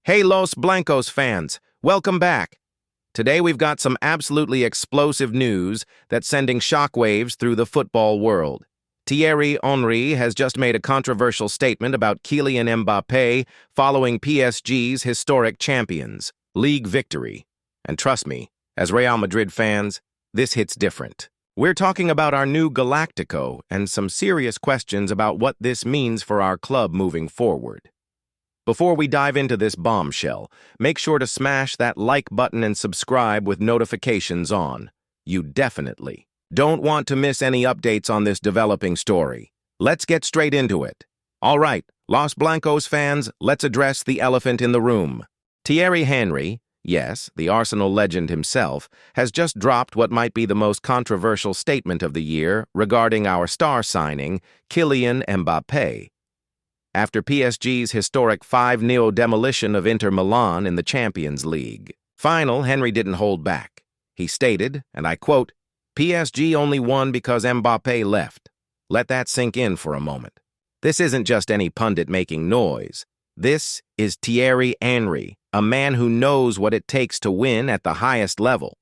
Hey Los Blancos fans, welcome back. Today we've got some absolutely explosive news that's sending shockwaves through the football world. Thierry Henry has just made a controversial statement about Kylian Mbappé following Psg's historic Champions League victory. And trust me, as Real Madrid fans, this hits different. We're talking about our new Galactico and some serious questions about what this means for our club moving forward. Before we dive into this bombshell, make sure to smash that like button and subscribe with notifications on. You definitely don't want to miss any updates on this developing story. Let's get straight into it. All right, Los Blancos fans, let's address the elephant in the room. Thierry Henry, yes, the Arsenal legend himself, has just dropped what might be the most controversial statement of the year regarding our star signing, Kylian Mbappé. After Psg's historic 5-0 demolition of Inter Milan in the Champions League final, Henry didn't hold back. He stated, and I quote, "PSG only won because Mbappé left. Let that sink in for a moment. This isn't just any pundit making noise. This is Thierry Henry, a man who knows what it takes to win at the highest level."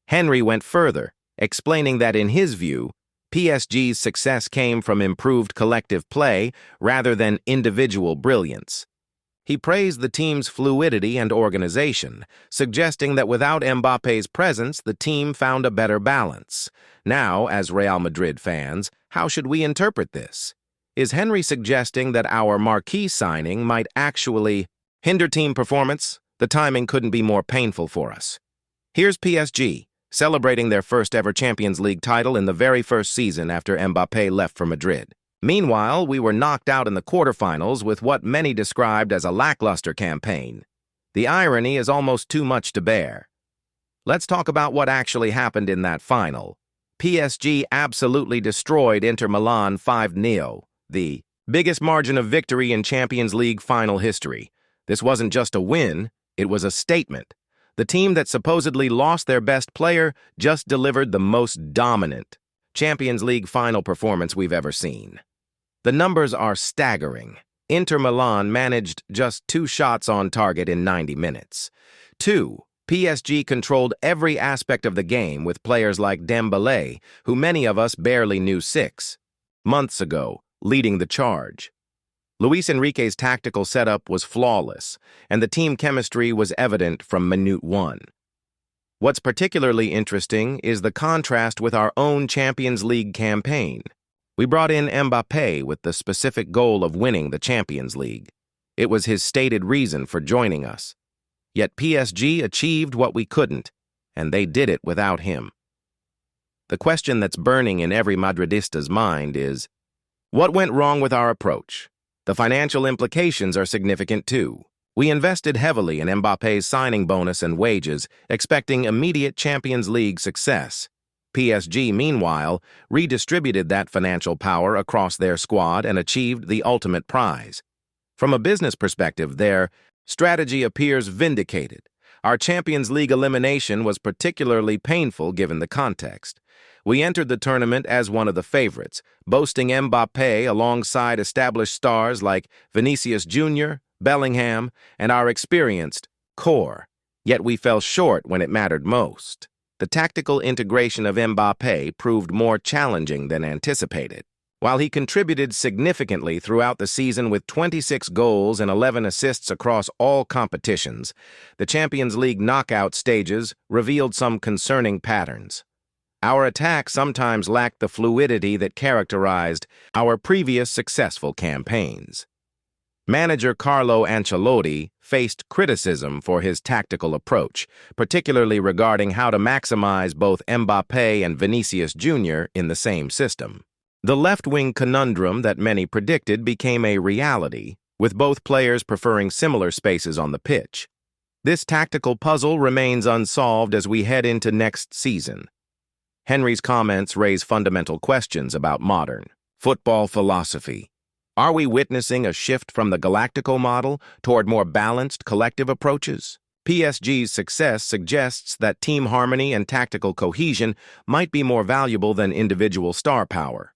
Henry went further, explaining that in his view, PSG's success came from improved collective play rather than individual brilliance. He praised the team's fluidity and organization, suggesting that without Mbappé's presence, the team found a better balance. Now, as Real Madrid fans, how should we interpret this? Is Henry suggesting that our marquee signing might actually hinder team performance? The timing couldn't be more painful for us. Here's PSG, celebrating their first-ever Champions League title in the very first season after Mbappé left for Madrid. Meanwhile, we were knocked out in the quarterfinals with what many described as a lackluster campaign. The irony is almost too much to bear. Let's talk about what actually happened in that final. PSG absolutely destroyed Inter Milan 5-0, the biggest margin of victory in Champions League final history. This wasn't just a win, it was a statement. The team that supposedly lost their best player just delivered the most dominant Champions League final performance we've ever seen. The numbers are staggering. Inter Milan managed just 2 shots on target in 90 minutes. 2. PSG controlled every aspect of the game with players like Dembélé, who many of us barely knew 6 months ago, leading the charge. Luis Enrique's tactical setup was flawless, and the team chemistry was evident from minute 1. What's particularly interesting is the contrast with our own Champions League campaign. We brought in Mbappé with the specific goal of winning the Champions League. It was his stated reason for joining us. Yet PSG achieved what we couldn't, and they did it without him. The question that's burning in every Madridista's mind is, what went wrong with our approach? The financial implications are significant too. We invested heavily in Mbappé's signing bonus and wages, expecting immediate Champions League success. PSG, meanwhile, redistributed that financial power across their squad and achieved the ultimate prize. From a business perspective, their strategy appears vindicated. Our Champions League elimination was particularly painful given the context. We entered the tournament as one of the favorites, boasting Mbappé alongside established stars like Vinicius Jr., Bellingham, and our experienced core. Yet we fell short when it mattered most. The tactical integration of Mbappé proved more challenging than anticipated. While he contributed significantly throughout the season with 26 goals and 11 assists across all competitions, the Champions League knockout stages revealed some concerning patterns. Our attack sometimes lacked the fluidity that characterized our previous successful campaigns. Manager Carlo Ancelotti faced criticism for his tactical approach, particularly regarding how to maximize both Mbappé and Vinicius Jr. in the same system. The left-wing conundrum that many predicted became a reality, with both players preferring similar spaces on the pitch. This tactical puzzle remains unsolved as we head into next season. Henry's comments raise fundamental questions about modern football philosophy. Are we witnessing a shift from the Galactico model toward more balanced collective approaches? PSG's success suggests that team harmony and tactical cohesion might be more valuable than individual star power.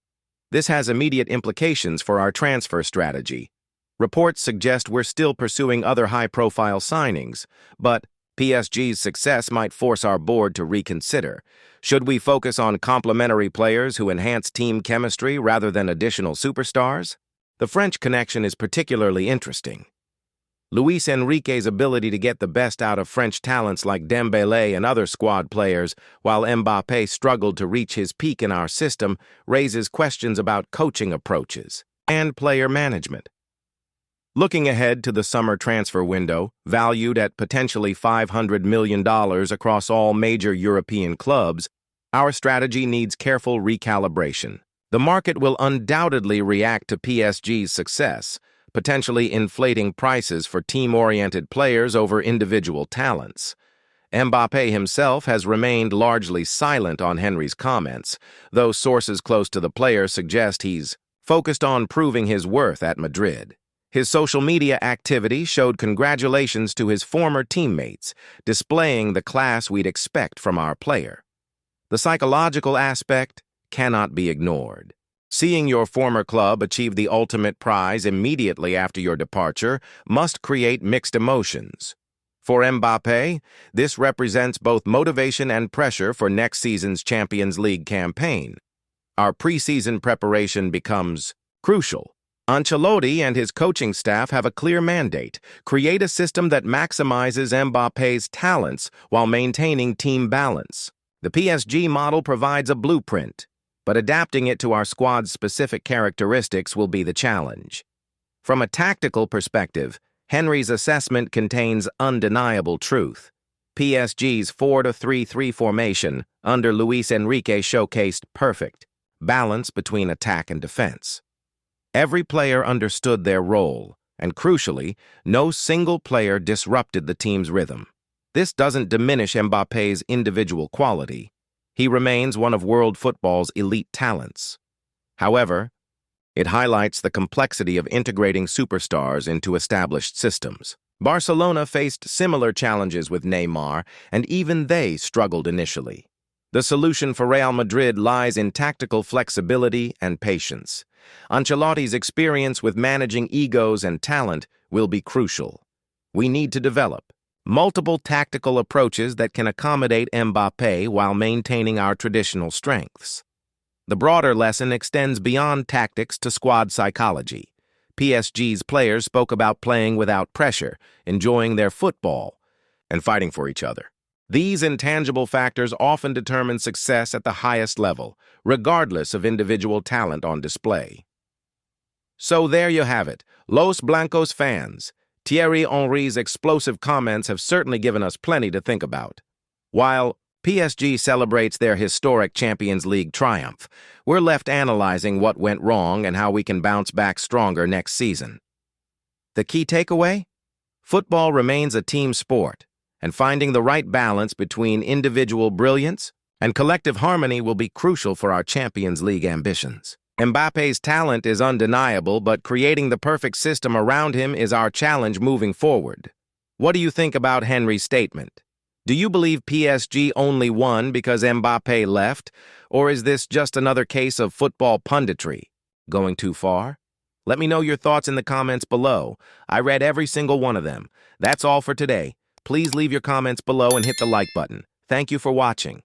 This has immediate implications for our transfer strategy. Reports suggest we're still pursuing other high-profile signings, but PSG's success might force our board to reconsider. Should we focus on complementary players who enhance team chemistry rather than additional superstars? The French connection is particularly interesting. Luis Enrique's ability to get the best out of French talents like Dembélé and other squad players, while Mbappé struggled to reach his peak in our system, raises questions about coaching approaches and player management. Looking ahead to the summer transfer window, valued at potentially $500 million across all major European clubs, our strategy needs careful recalibration. The market will undoubtedly react to PSG's success, potentially inflating prices for team-oriented players over individual talents. Mbappé himself has remained largely silent on Henry's comments, though sources close to the player suggest he's focused on proving his worth at Madrid. His social media activity showed congratulations to his former teammates, displaying the class we'd expect from our player. The psychological aspect cannot be ignored. Seeing your former club achieve the ultimate prize immediately after your departure must create mixed emotions. For Mbappé, this represents both motivation and pressure for next season's Champions League campaign. Our preseason preparation becomes crucial. Ancelotti and his coaching staff have a clear mandate: create a system that maximizes Mbappé's talents while maintaining team balance. The PSG model provides a blueprint, but adapting it to our squad's specific characteristics will be the challenge. From a tactical perspective, Henry's assessment contains undeniable truth. PSG's 4-3-3 formation under Luis Enrique showcased perfect balance between attack and defense. Every player understood their role, and crucially, no single player disrupted the team's rhythm. This doesn't diminish Mbappé's individual quality. He remains one of world football's elite talents. However, it highlights the complexity of integrating superstars into established systems. Barcelona faced similar challenges with Neymar, and even they struggled initially. The solution for Real Madrid lies in tactical flexibility and patience. Ancelotti's experience with managing egos and talent will be crucial. We need to develop multiple tactical approaches that can accommodate Mbappé while maintaining our traditional strengths. The broader lesson extends beyond tactics to squad psychology. PSG's players spoke about playing without pressure, enjoying their football, and fighting for each other. These intangible factors often determine success at the highest level, regardless of individual talent on display. So there you have it, Los Blancos fans. Thierry Henry's explosive comments have certainly given us plenty to think about. While PSG celebrates their historic Champions League triumph, we're left analyzing what went wrong and how we can bounce back stronger next season. The key takeaway? Football remains a team sport, and finding the right balance between individual brilliance and collective harmony will be crucial for our Champions League ambitions. Mbappé's talent is undeniable, but creating the perfect system around him is our challenge moving forward. What do you think about Henry's statement? Do you believe PSG only won because Mbappé left, or is this just another case of football punditry? Going too far? Let me know your thoughts in the comments below. I read every single one of them. That's all for today. Please leave your comments below and hit the like button. Thank you for watching.